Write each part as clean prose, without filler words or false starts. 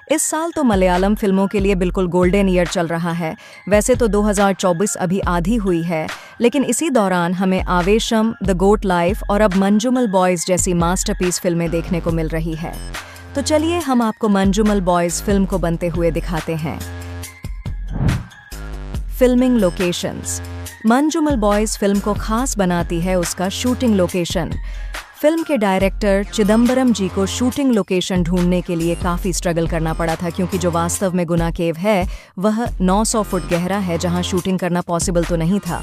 इस साल तो मलयालम फिल्मों के लिए बिल्कुल गोल्डन ईयर चल रहा है। वैसे तो 2024 अभी आधी हुई है, लेकिन इसी दौरान हमें आवेशम, द गोट लाइफ और अब मंजूमल बॉयज जैसी मास्टरपीस फिल्में देखने को मिल रही है। तो चलिए हम आपको मंजूमल बॉयज फिल्म को बनते हुए दिखाते हैं। Filming locations. Manjummel boys film को खास बनाती है उसका शूटिंग लोकेशन। फिल्म के डायरेक्टर चिदम्बरम जी को शूटिंग लोकेशन ढूंढने के लिए काफ़ी स्ट्रगल करना पड़ा था, क्योंकि जो वास्तव में गुना केव है वह 900 फुट गहरा है, जहां शूटिंग करना पॉसिबल तो नहीं था।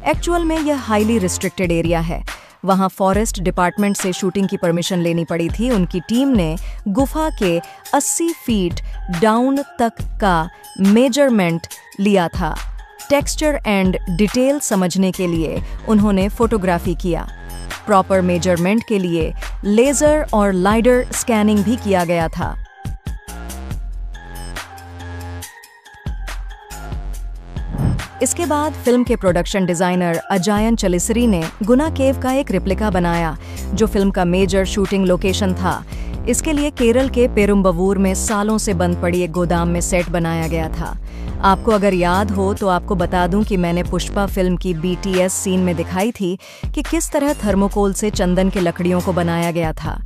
एक्चुअल में यह हाईली रिस्ट्रिक्टेड एरिया है। वहां फॉरेस्ट डिपार्टमेंट से शूटिंग की परमिशन लेनी पड़ी थी। उनकी टीम ने गुफा के 80 फीट डाउन तक का मेजरमेंट लिया था। टेक्सचर एंड डिटेल समझने के लिए उन्होंने फोटोग्राफी किया। प्रॉपर मेजरमेंट के लिए लेजर और लाइडर स्कैनिंग भी किया गया था। इसके बाद फिल्म के प्रोडक्शन डिजाइनर अजायन चलिसरी ने गुना केव का एक रिप्लिका बनाया, जो फिल्म का मेजर शूटिंग लोकेशन था। इसके लिए केरल के पेरुम्बवूर में सालों से बंद पड़ी एक गोदाम में सेट बनाया गया था। आपको अगर याद हो तो आपको बता दूं कि मैंने पुष्पा फिल्म की BTS सीन में दिखाई थी कि किस तरह थर्मोकोल से चंदन के लकड़ियों को बनाया गया था।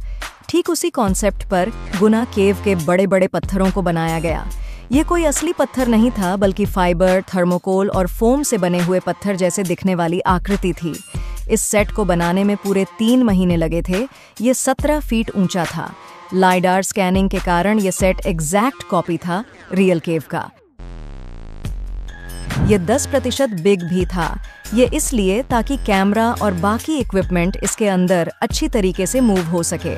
ठीक उसी कॉन्सेप्ट पर गुना केव के बड़े बड़े पत्थरों को बनाया गया। ये कोई असली पत्थर नहीं था, बल्कि फाइबर, थर्मोकोल और फोम से बने हुए पत्थर जैसे दिखने वाली आकृति थी। इस सेट को बनाने में पूरे 3 महीने लगे थे। ये 17 फीट ऊंचा था। लाइडार स्कैनिंग के कारण ये सेट एग्जैक्ट कॉपी था रियल केव का। ये 10% बिग भी था। ये इसलिए ताकि कैमरा और बाकी इक्विपमेंट इसके अंदर अच्छी तरीके से मूव हो सके।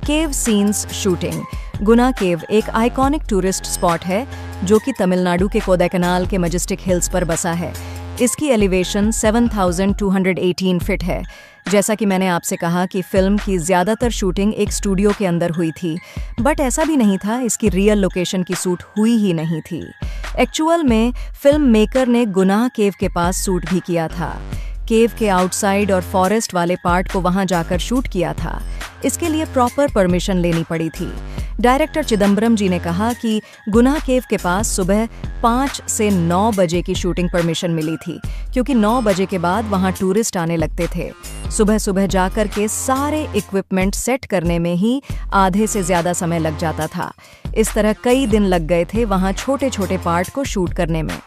केव सीन्स शूटिंग। गुना केव एक आइकॉनिक टूरिस्ट स्पॉट है, जो कि तमिलनाडु के कोडाईकनाल के मैजेस्टिक हिल्स पर बसा है। इसकी एलिवेशन 7218 फीट है। जैसा कि मैंने आपसे कहा कि फिल्म की ज़्यादातर शूटिंग एक स्टूडियो के अंदर हुई थी, बट ऐसा भी नहीं था, इसकी रियल लोकेशन की शूट हुई ही नहीं थी। एक्चुअल में फिल्म मेकर ने गुना केव के पास शूट भी किया था। केव के आउटसाइड और फॉरेस्ट वाले पार्ट को वहां जाकर शूट किया था। इसके लिए प्रॉपर परमिशन लेनी पड़ी थी। डायरेक्टर चिदम्बरम जी ने कहा कि गुना केव के पास सुबह 5 से 9 बजे की शूटिंग परमिशन मिली थी, क्योंकि 9 बजे के बाद वहां टूरिस्ट आने लगते थे। सुबह सुबह जाकर के सारे इक्विपमेंट सेट करने में ही आधे से ज्यादा समय लग जाता था। इस तरह कई दिन लग गए थे वहां छोटे छोटे पार्ट को शूट करने में।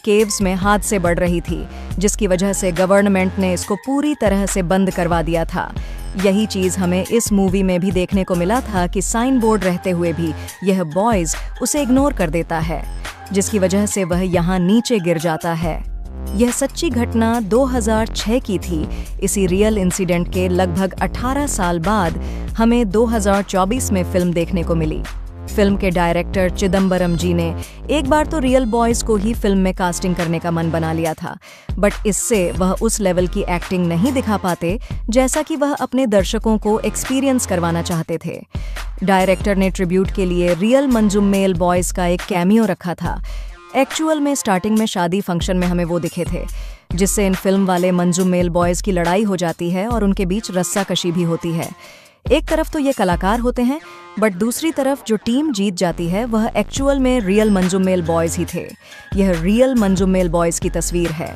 केव्स में हादसे बढ़ रही थी, जिसकी वजह से गवर्नमेंट ने इसको पूरी तरह से बंद करवा दिया था। यही चीज हमें इस मूवी में भी देखने को मिला था कि साइन बोर्ड रहते हुए भी यह बॉयज उसे इग्नोर कर देता है, जिसकी वजह से वह यहाँ नीचे गिर जाता है। यह सच्ची घटना 2006 की थी। इसी रियल इंसिडेंट के लगभग 18 साल बाद हमें 2024 में फिल्म देखने को मिली। फिल्म के डायरेक्टर चिदम्बरम जी ने एक बार तो रियल बॉयज को ही फिल्म में कास्टिंग करने का मन बना लिया था, बट इससे वह उस लेवल की एक्टिंग नहीं दिखा पाते जैसा कि वह अपने दर्शकों को एक्सपीरियंस करवाना चाहते थे। डायरेक्टर ने ट्रिब्यूट के लिए रियल मंजूमेल बॉयज का एक कैमियो रखा था। एक्चुअल में स्टार्टिंग में शादी फंक्शन में हमें वो दिखे थे, जिससे इन फिल्म वाले मंजूमेल बॉयज की लड़ाई हो जाती है और उनके बीच रस्साकशी भी होती है। एक तरफ तो ये कलाकार होते हैं, बट दूसरी तरफ जो टीम जीत जाती है वह एक्चुअल में रियल मंजूमेल बॉयज ही थे। यह रियल मंजूमेल बॉयज की तस्वीर है।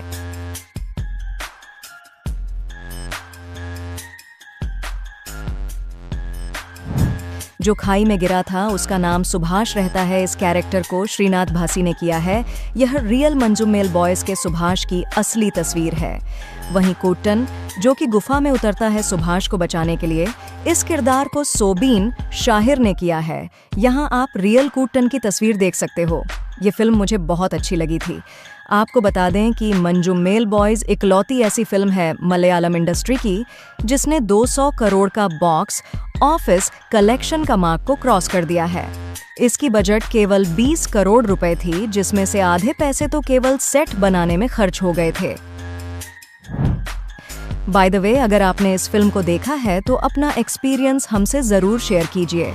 जो खाई में गिरा था उसका नाम सुभाष रहता है। इस कैरेक्टर को श्रीनाथ भासी ने किया है। यह रियल मंजूमेल बॉयज के सुभाष की असली तस्वीर है। वहीं कोट्टन, जो कि गुफा में उतरता है सुभाष को बचाने के लिए, इस किरदार को सोबीन शाहिर ने किया है। यहाँ आप रियल कोट्टन की तस्वीर देख सकते हो। ये फिल्म मुझे बहुत अच्छी लगी थी। आपको बता दें कि मंजूमेल बॉयज इकलौती ऐसी फिल्म है मलयालम इंडस्ट्री की जिसने 200 करोड़ का बॉक्स ऑफिस कलेक्शन का मार्क को क्रॉस कर दिया है। इसकी बजट केवल 20 करोड़ रुपए थी, जिसमें से आधे पैसे तो केवल सेट बनाने में खर्च हो गए थे। बाय द वे, अगर आपने इस फिल्म को देखा है तो अपना एक्सपीरियंस हमसे ज़रूर शेयर कीजिए।